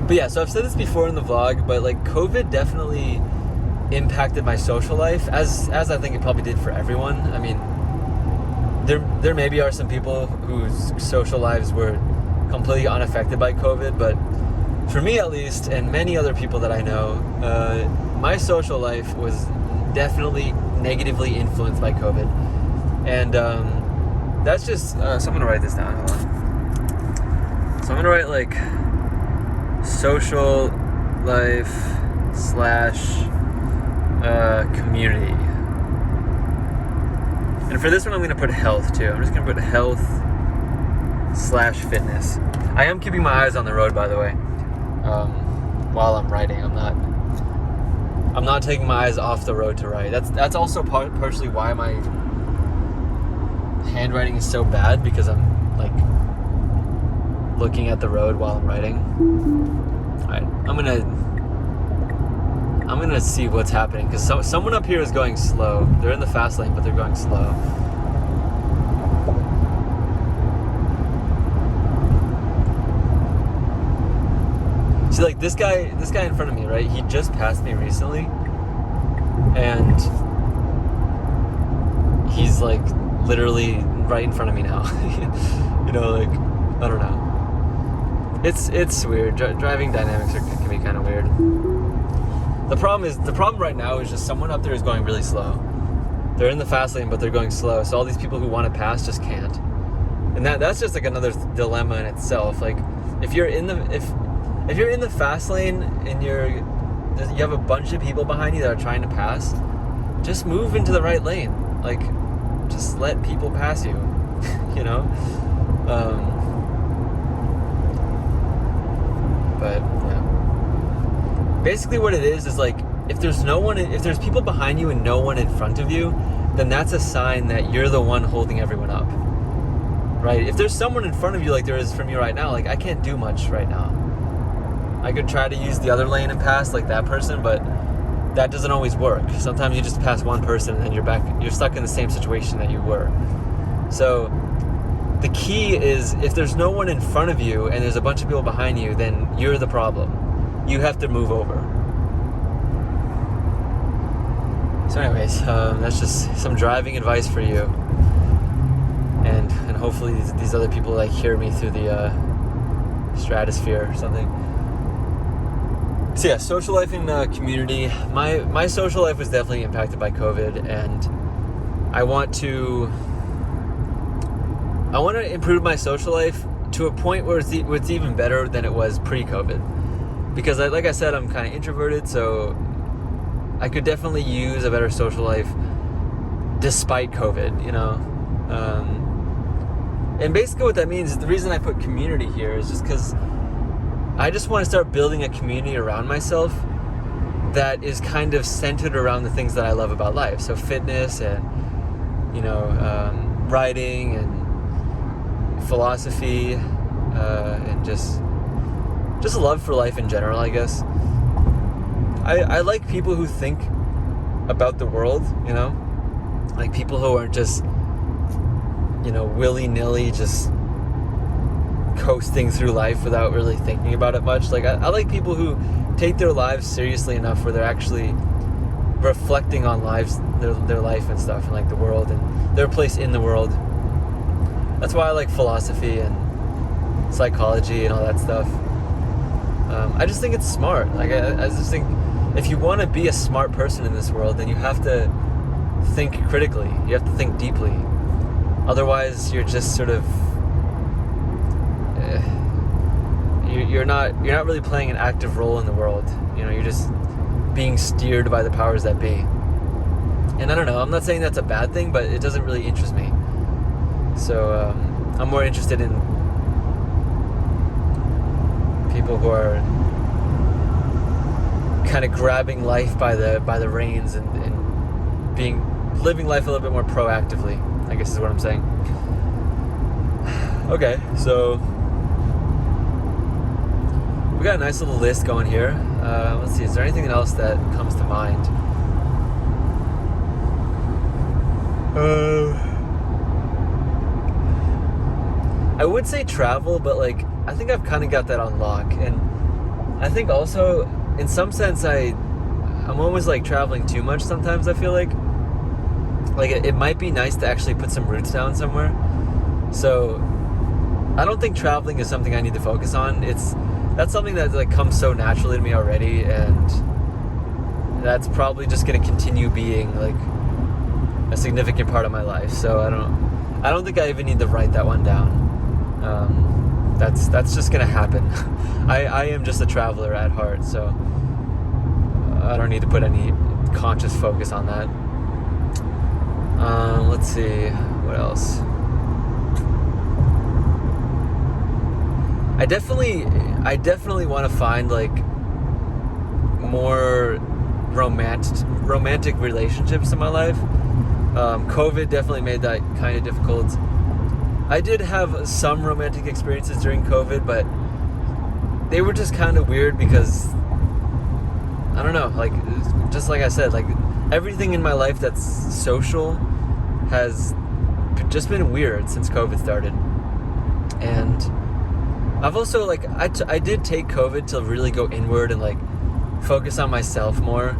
But yeah, so I've said this before in the vlog, but COVID definitely impacted my social life, as I think it probably did for everyone. There maybe are some people whose social lives were completely unaffected by COVID, but for me at least, and many other people that I know, my social life was definitely negatively influenced by COVID. And that's just so I'm gonna write this down. Hold on. So I'm gonna write social life / community. And for this one I'm gonna put health too. I'm just gonna put health slash fitness. I am keeping my eyes on the road, by the way, while I'm riding. I'm not taking my eyes off the road to ride. That's also partially why my handwriting is so bad, because I'm like looking at the road while I'm riding. Alright, I'm gonna see what's happening, because someone up here is going slow. They're in the fast lane, but they're going slow. See, like this guy in front of me, right? He just passed me recently, and he's like literally right in front of me now. You know, like, I don't know. It's weird. Driving dynamics can be kind of weird. The problem right now is just someone up there is going really slow. They're in the fast lane, but they're going slow. So all these people who want to pass just can't. And that's just like another dilemma in itself. Like, if you're in the fast lane and you have a bunch of people behind you that are trying to pass, just move into the right lane. Like, just let people pass you. You know. But yeah. Basically what it is like, if there's people behind you and no one in front of you, then that's a sign that you're the one holding everyone up, right? If there's someone in front of you like there is from you right now, like I can't do much right now. I could try to use the other lane and pass like that person, but that doesn't always work. Sometimes you just pass one person and then you're stuck in the same situation that you were. So the key is, if there's no one in front of you and there's a bunch of people behind you, then you're the problem. You have to move over. So anyways, that's just some driving advice for you. And hopefully these other people like hear me through the stratosphere or something. So yeah, social life in community. My social life was definitely impacted by COVID, and I want to improve my social life to a point where it's even better than it was pre-COVID. Because like I said, I'm kind of introverted, so I could definitely use a better social life despite COVID, you know. And basically what that means is, the reason I put community here is just because I just want to start building a community around myself that is kind of centered around the things that I love about life. So fitness and, you know, writing and philosophy, and just a love for life in general, I guess. I like people who think about the world, you know, like people who aren't just, you know, willy-nilly just coasting through life without really thinking about it much. Like I like people who take their lives seriously enough where they're actually reflecting on their life and stuff, and like the world and their place in the world. That's why I like philosophy and psychology and all that stuff. I just think it's smart. Like I just think if you want to be a smart person in this world, then you have to think critically. You have to think deeply. Otherwise, you're just sort of you're not really playing an active role in the world. You know, you're just being steered by the powers that be. And I don't know. I'm not saying that's a bad thing, but it doesn't really interest me. So I'm more interested in people who are kind of grabbing life by the reins and living life a little bit more proactively, I guess is what I'm saying. Okay, so we got a nice little list going here. Let's see, is there anything else that comes to mind? I would say travel, but like I think I've kind of got that on lock. And I think also, in some sense, I'm always like traveling too much sometimes. I feel like it might be nice to actually put some roots down somewhere. So I don't think traveling is something I need to focus on. That's something that like comes so naturally to me already, and that's probably just going to continue being like a significant part of my life. So I don't think I even need to write that one down. That's just gonna happen. I am just a traveler at heart, so I don't need to put any conscious focus on that. Let's see, what else? I definitely want to find like more romantic relationships in my life. COVID definitely made that kind of difficult. I did have some romantic experiences during COVID, but they were just kind of weird because, I don't know, like, just like I said, like, everything in my life that's social has just been weird since COVID started. And I've also, like, I did take COVID to really go inward and, like, focus on myself more,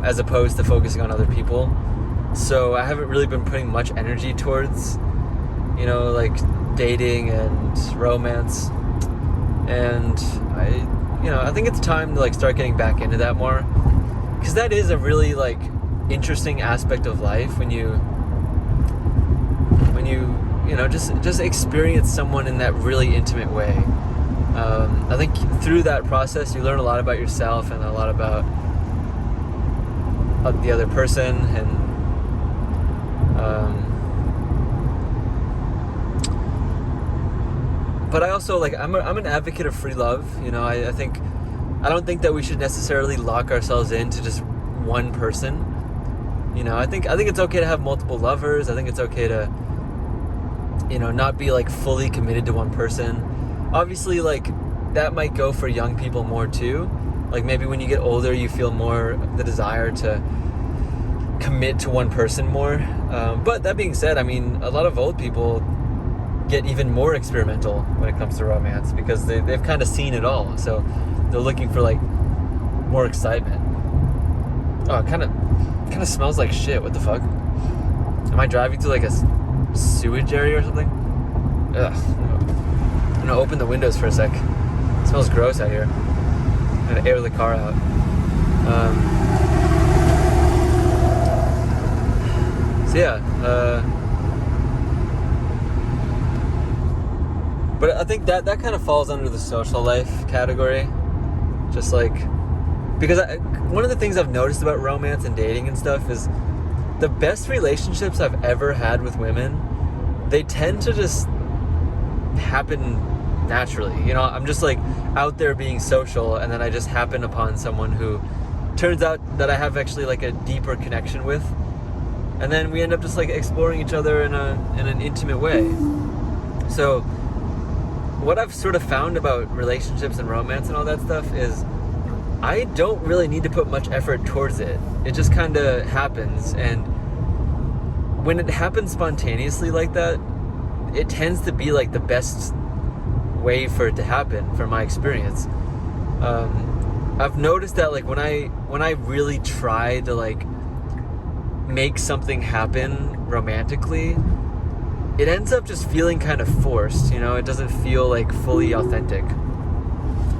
as opposed to focusing on other people. So I haven't really been putting much energy towards, like, dating and romance. And I think it's time to, like, start getting back into that more, because that is a really, like, interesting aspect of life when you just experience someone in that really intimate way. I think through that process you learn a lot about yourself and a lot about the other person. And but I also, like, I'm an advocate of free love. I don't think that we should necessarily lock ourselves into just one person. I think it's okay to have multiple lovers. I think it's okay to not be, like, fully committed to one person. Obviously, like, that might go for young people more too. Like, maybe when you get older you feel more the desire to commit to one person more. But that being said, I mean, a lot of old people get even more experimental when it comes to romance because they've kind of seen it all. So they're looking for, like, more excitement. Oh, it kind of smells like shit. What the fuck? Am I driving through, like, a sewage area or something? Ugh. I'm gonna open the windows for a sec. It smells gross out here. I'm gonna air the car out. So yeah. But I think that kind of falls under the social life category. Just like, because one of the things I've noticed about romance and dating and stuff is the best relationships I've ever had with women, they tend to just happen naturally. I'm just, like, out there being social, and then I just happen upon someone who turns out that I have actually, like, a deeper connection with, and then we end up just, like, exploring each other in an intimate way. So what I've sort of found about relationships and romance and all that stuff is I don't really need to put much effort towards it. It just kind of happens, and when it happens spontaneously like that, it tends to be, like, the best way for it to happen, from my experience. I've noticed that, like, when I really try to, like, make something happen romantically, it ends up just feeling kind of forced. It doesn't feel, like, fully authentic.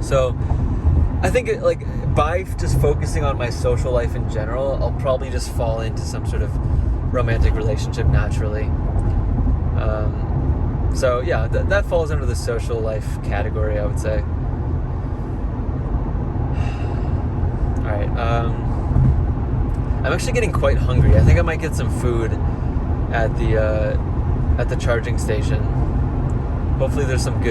So I think by just focusing on my social life in general, I'll probably just fall into some sort of romantic relationship naturally. So yeah, that falls under the social life category, I would say. Alright, I'm actually getting quite hungry. I think I might get some food at the charging station. Hopefully there's some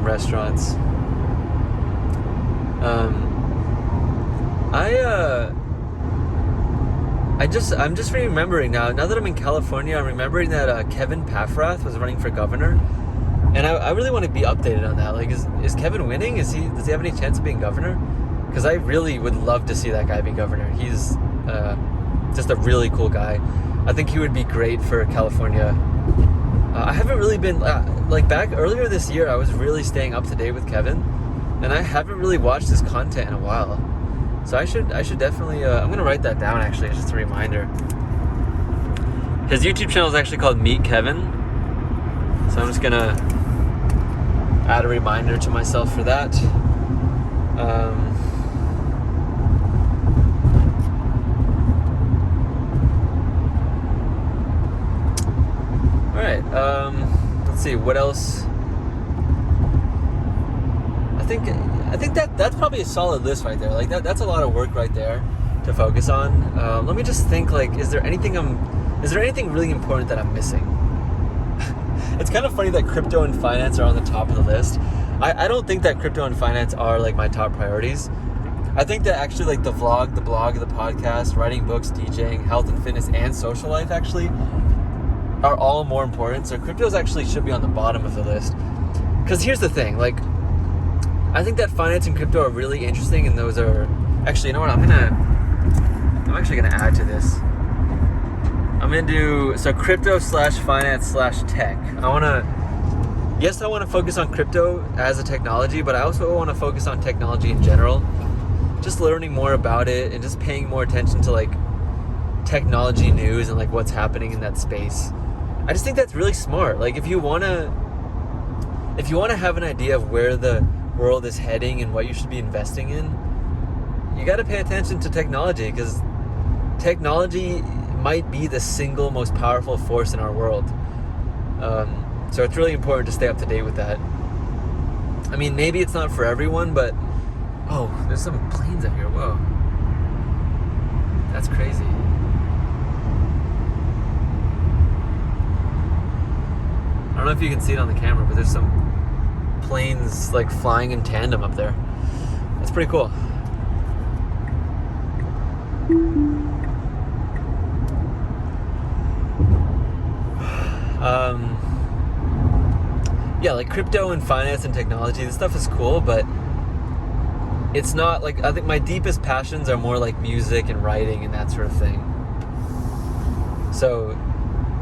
restaurants. I'm just remembering now that I'm in California, I'm remembering that Kevin Paffrath was running for governor, and I really want to be updated on that. Like, is Kevin winning? Does he have any chance of being governor? Because I really would love to see that guy be governor. He's just a really cool guy. I think he would be great for California. I haven't really been, back earlier this year, I was really staying up to date with Kevin, and I haven't really watched his content in a while. So I should definitely, I'm going to write that down, actually, just a reminder. His YouTube channel is actually called Meet Kevin. So I'm just going to add a reminder to myself for that. Alright, let's see, what else? I think that's probably a solid list right there. Like, that's a lot of work right there to focus on. Let me just think, like, is there anything really important that I'm missing? it's kind of funny that crypto and finance are on the top of the list. I don't think that crypto and finance are like my top priorities. I think that actually like the vlog, the blog, the podcast, writing books, DJing, health and fitness, and social life actually are all more important. So cryptos actually should be on the bottom of the list. Because here's the thing, like, I think that finance and crypto are really interesting, and those are actually, you know what, I'm actually gonna add to this. I'm gonna do crypto / finance / tech. I want to focus on crypto as a technology, but I also want to focus on technology in general. Just learning more about it and just paying more attention to like technology news and like what's happening in that space. I just think that's really smart. Like if you want to have an idea of where the world is heading and what you should be investing in, you got to pay attention to technology, because technology might be the single most powerful force in our world. So it's really important to stay up to date with that. I mean, maybe it's not for everyone, but oh, there's some planes out here. Whoa. That's crazy. I don't know if you can see it on the camera, but there's some planes like flying in tandem up there. That's pretty cool. Yeah, like crypto and finance and technology, this stuff is cool, but it's not like, I think my deepest passions are more like music and writing and that sort of thing. So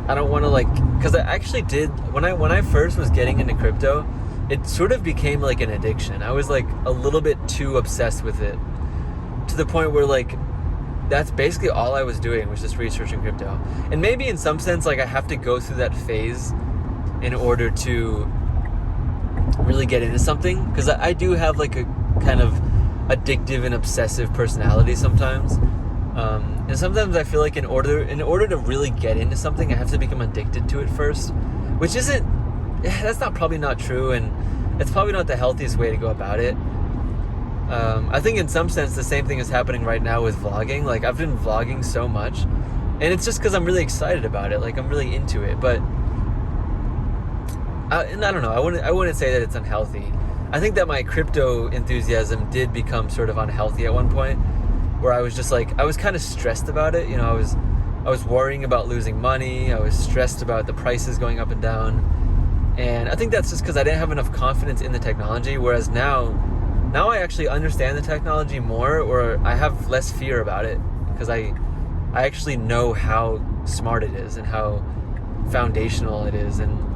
I don't want to like, because I actually did, when I first was getting into crypto, it sort of became like an addiction. I was like a little bit too obsessed with it, to the point where like, that's basically all I was doing, was just researching crypto. And maybe in some sense, like I have to go through that phase in order to really get into something, because I do have like a kind of addictive and obsessive personality sometimes. And sometimes I feel like in order to really get into something, I have to become addicted to it first, which that's probably not true, and it's probably not the healthiest way to go about it. I think in some sense the same thing is happening right now with vlogging. Like I've been vlogging so much, and it's just because I'm really excited about it. Like I'm really into it, but and I don't know. I wouldn't say that it's unhealthy. I think that my crypto enthusiasm did become sort of unhealthy at one point, where I was just like, I was kind of stressed about it. You know, I was worrying about losing money. I was stressed about the prices going up and down, and I think that's just because I didn't have enough confidence in the technology. Whereas now I actually understand the technology more, or I have less fear about it, because I actually know how smart it is and how foundational it is. And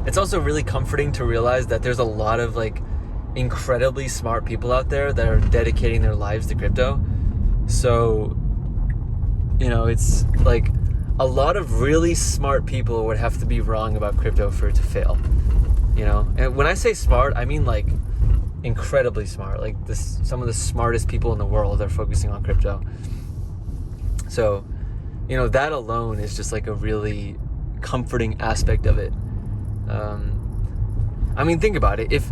it's also really comforting to realize that there's a lot of like incredibly smart people out there that are dedicating their lives to crypto. So, you know, it's like a lot of really smart people would have to be wrong about crypto for it to fail, you know? And when I say smart, I mean like incredibly smart. Like some of the smartest people in the world are focusing on crypto. So, you know, that alone is just like a really comforting aspect of it. I mean, think about it. If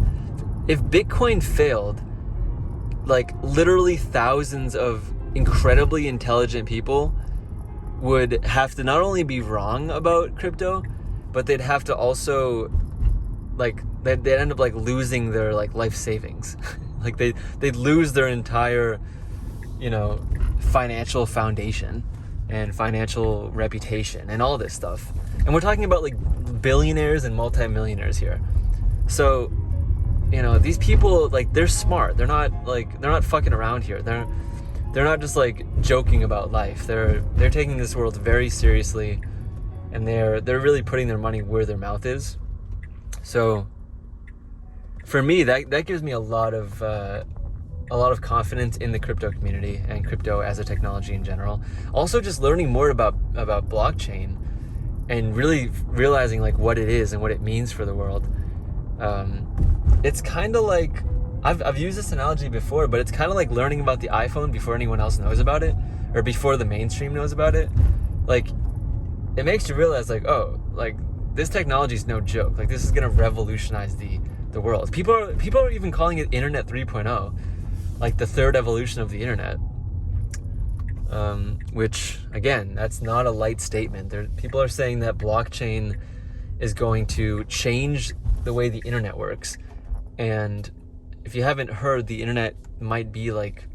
Bitcoin failed, like literally thousands of incredibly intelligent people would have to not only be wrong about crypto, but they'd have to also like they'd end up like losing their like life savings. Like they'd lose their entire, you know, financial foundation and financial reputation and all this stuff. And we're talking about like billionaires and multimillionaires here. So, you know, these people, like, they're smart. They're not fucking around here. They're not just like joking about life. They're taking this world very seriously, and they're really putting their money where their mouth is. So for me, that gives me a lot of confidence in the crypto community and crypto as a technology in general. Also, just learning more about blockchain and really realizing like what it is and what it means for the world. It's kind of like, I've used this analogy before, but it's kind of like learning about the iPhone before anyone else knows about it, or before the mainstream knows about it. Like, it makes you realize like, oh, like this technology is no joke. Like, this is gonna revolutionize the world. People are even calling it Internet 3.0, like the third evolution of the internet. Which again, that's not a light statement. People are saying that blockchain is going to change the way the internet works. And if you haven't heard, the internet might be like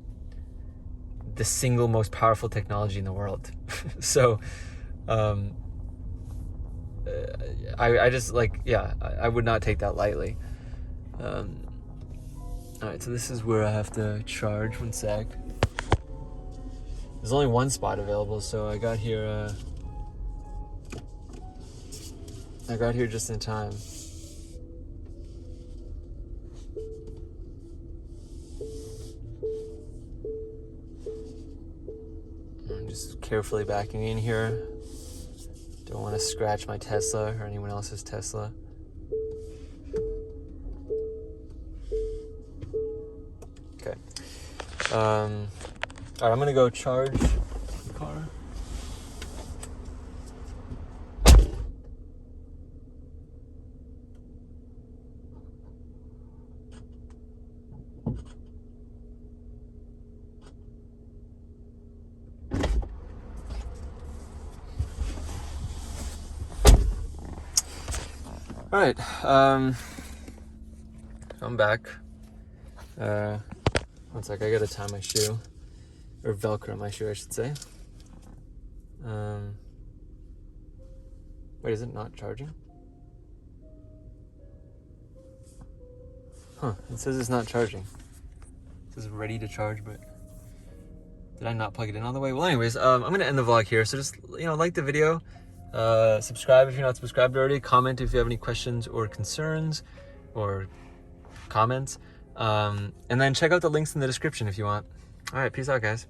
the single most powerful technology in the world. So I just like, yeah, I would not take that lightly. All right, so this is where I have to charge. One sec. There's only one spot available, so I got here just in time. I'm just carefully backing in here. Don't want to scratch my Tesla or anyone else's Tesla. Okay. All right, I'm gonna go charge the car. All right, I'm back. One sec, I gotta tie my shoe, or Velcro my shoe, I should say. Wait, is it not charging? Huh, it says it's not charging. It says ready to charge, but did I not plug it in all the way? Well, anyways, I'm gonna end the vlog here, so just, like the video. Subscribe if you're not subscribed already. Comment if you have any questions or concerns or comments. And then check out the links in the description if you want. All right, peace out, guys.